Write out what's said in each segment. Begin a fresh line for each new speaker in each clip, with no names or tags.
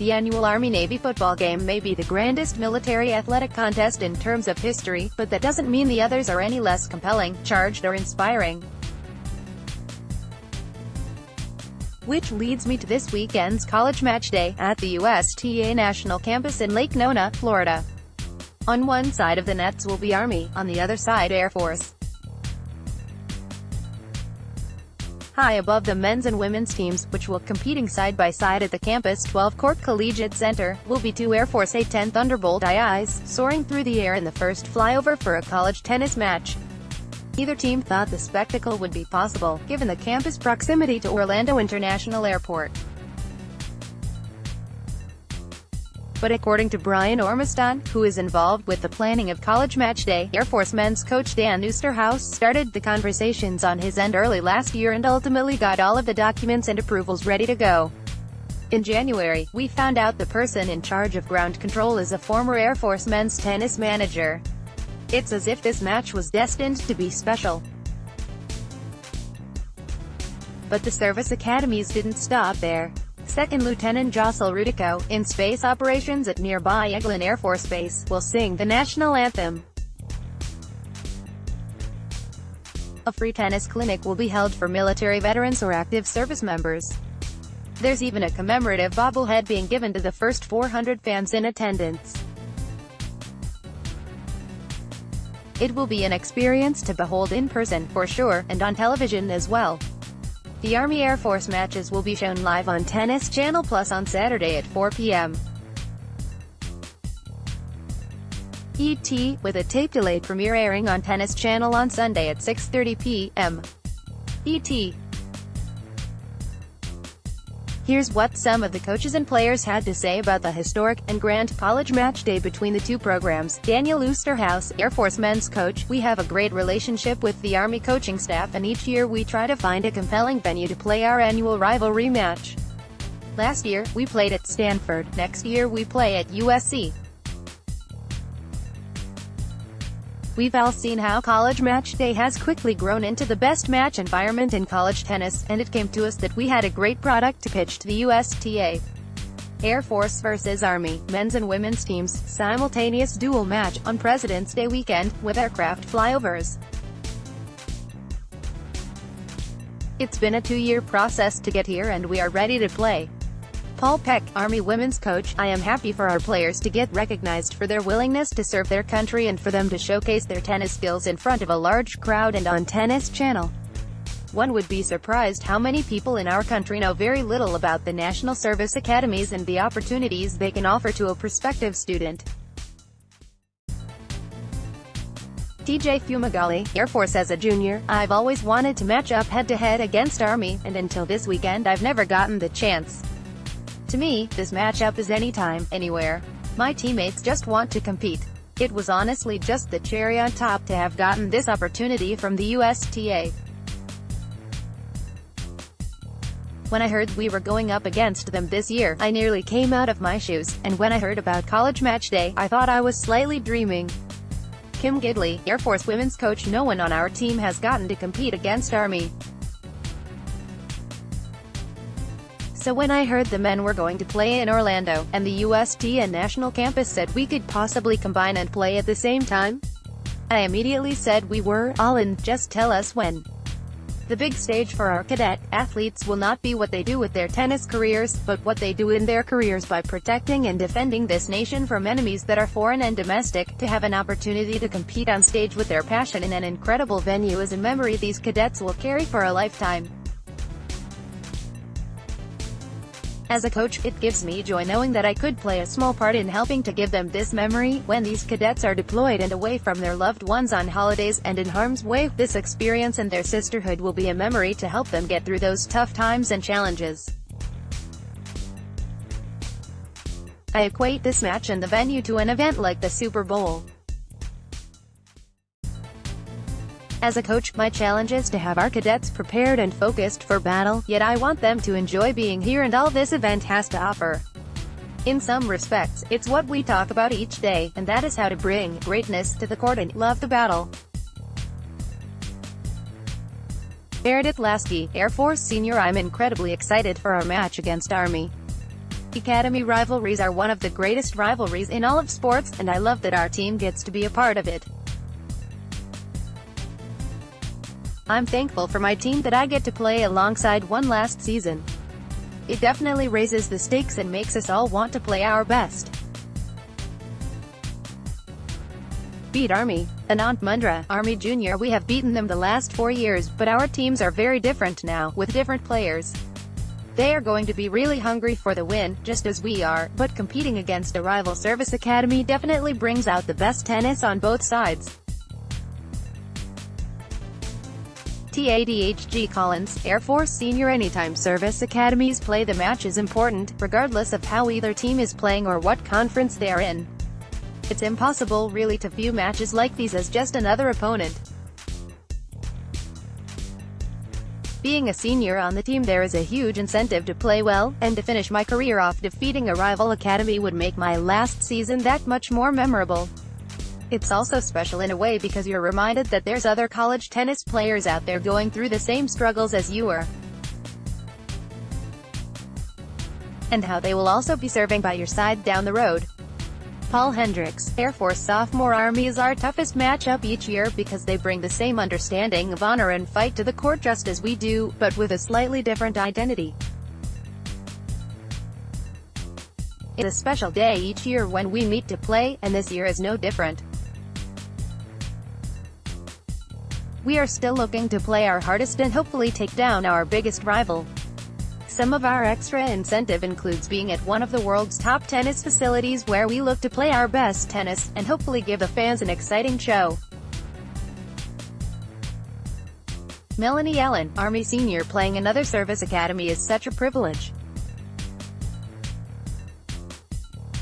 The annual Army-Navy football game may be the grandest military athletic contest in terms of history, but that doesn't mean the others are any less compelling, charged or inspiring. Which leads me to this weekend's College MatchDay, at the USTA National Campus in Lake Nona, Florida. On one side of the nets will be Army, on the other side Air Force. High above the men's and women's teams, which will competing side by side at the campus' 12-court Collegiate Center, will be two Air Force A-10 Thunderbo IIs, soaring through the air in the first flyover for a college tennis match. Neither team thought the spectacle would be possible, given the campus' proximity to Orlando International Airport. But according to Brian Ormiston, who is involved with the planning of College MatchDay, Air Force men's coach Dan Oosterhuis started the conversations on his end early last year and ultimately got all of the documents and approvals ready to go. In January, we found out the person in charge of ground control is a former Air Force men's tennis manager. It's as if this match was destined to be special. But the service academies didn't stop there. Second Lieutenant Jocelyn Rudico, in space operations at nearby Eglin Air Force Base, will sing the national anthem. A free tennis clinic will be held for military veterans or active service members. There's even a commemorative bobblehead being given to the first 400 fans in attendance. It will be an experience to behold in person, for sure, and on television as well. The Army Air Force matches will be shown live on Tennis Channel Plus on Saturday at 4 p.m. ET, with a tape-delayed premiere airing on Tennis Channel on Sunday at 6:30 p.m. ET. Here's what some of the coaches and players had to say about the historic and grand College MatchDay between the two programs. Daniel Oosterhuis, Air Force men's coach: "We have a great relationship with the Army coaching staff, and each year we try to find a compelling venue to play our annual rivalry match. Last year, we played at Stanford. Next year we play at USC. We've all seen how College MatchDay has quickly grown into the best match environment in college tennis, and it came to us that we had a great product to pitch to the USTA. Air Force versus Army, men's and women's teams, simultaneous dual match, on President's Day weekend, with aircraft flyovers. It's been a 2-year process to get here and we are ready to play." Paul Peck, Army women's coach: "I am happy for our players to get recognized for their willingness to serve their country and for them to showcase their tennis skills in front of a large crowd and on Tennis Channel. One would be surprised how many people in our country know very little about the National Service Academies and the opportunities they can offer to a prospective student." TJ Fumagalli, Air Force: "As a junior, I've always wanted to match up head-to-head against Army, and until this weekend I've never gotten the chance. To me, this matchup is anytime, anywhere. My teammates just want to compete. It was honestly just the cherry on top to have gotten this opportunity from the USTA. When I heard we were going up against them this year, I nearly came out of my shoes, and when I heard about College MatchDay, I thought I was slightly dreaming." Kim Gidley, Air Force women's coach: "No one on our team has gotten to compete against Army. So when I heard the men were going to play in Orlando, and the USTA National Campus said we could possibly combine and play at the same time, I immediately said we were all in, just tell us when. The big stage for our cadet athletes will not be what they do with their tennis careers, but what they do in their careers by protecting and defending this nation from enemies that are foreign and domestic. To have an opportunity to compete on stage with their passion in an incredible venue is a memory these cadets will carry for a lifetime. As a coach, it gives me joy knowing that I could play a small part in helping to give them this memory, when these cadets are deployed and away from their loved ones on holidays, and in harm's way. This experience and their sisterhood will be a memory to help them get through those tough times and challenges. I equate this match and the venue to an event like the Super Bowl. As a coach, my challenge is to have our cadets prepared and focused for battle, yet I want them to enjoy being here and all this event has to offer. In some respects, it's what we talk about each day, and that is how to bring greatness to the court and love the battle." Meredith Lasky, Air Force senior: "I'm incredibly excited for our match against Army. Academy rivalries are one of the greatest rivalries in all of sports, and I love that our team gets to be a part of it. I'm thankful for my team that I get to play alongside one last season. It definitely raises the stakes and makes us all want to play our best. Beat Army. Anant Mundra, Army Junior. We have beaten them the last 4 years, but our teams are very different now, with different players. They are going to be really hungry for the win, just as we are, but competing against a rival service academy definitely brings out the best tennis on both sides. TADHG Collins, Air Force Senior. Anytime service academies play, the match is important, regardless of how either team is playing or what conference they are in. It's impossible really to view matches like these as just another opponent. Being a senior on the team, there is a huge incentive to play well, and to finish my career off defeating a rival academy would make my last season that much more memorable. It's also special in a way because you're reminded that there's other college tennis players out there going through the same struggles as you are. And how they will also be serving by your side down the road. Paul Hendricks, Air Force sophomore. Army is our toughest matchup each year because they bring the same understanding of honor and fight to the court just as we do, but with a slightly different identity. It's a special day each year when we meet to play, and this year is no different. We are still looking to play our hardest and hopefully take down our biggest rival. Some of our extra incentive includes being at one of the world's top tennis facilities where we look to play our best tennis, and hopefully give the fans an exciting show. Melanie Allen, Army Senior. Playing another service academy is such a privilege.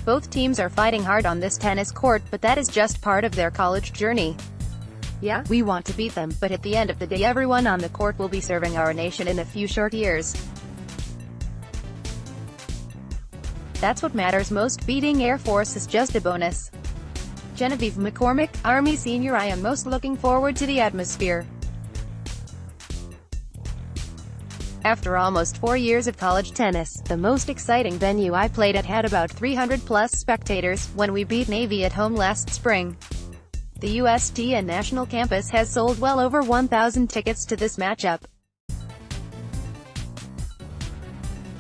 Both teams are fighting hard on this tennis court, but that is just part of their college journey. Yeah, we want to beat them, but at the end of the day everyone on the court will be serving our nation in a few short years. That's what matters most. Beating Air Force is just a bonus. Genevieve McCormick, Army Senior. I am most looking forward to the atmosphere. After almost 4 years of college tennis, the most exciting venue I played at had about 300+ spectators, when we beat Navy at home last spring. The USTA National Campus has sold well over 1,000 tickets to this matchup.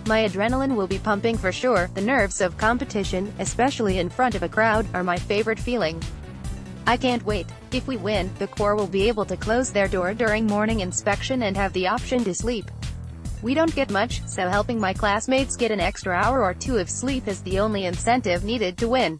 My adrenaline will be pumping for sure. The nerves of competition, especially in front of a crowd, are my favorite feeling. I can't wait. If we win, the Corps will be able to close their door during morning inspection and have the option to sleep. We don't get much, so helping my classmates get an extra hour or two of sleep is the only incentive needed to win.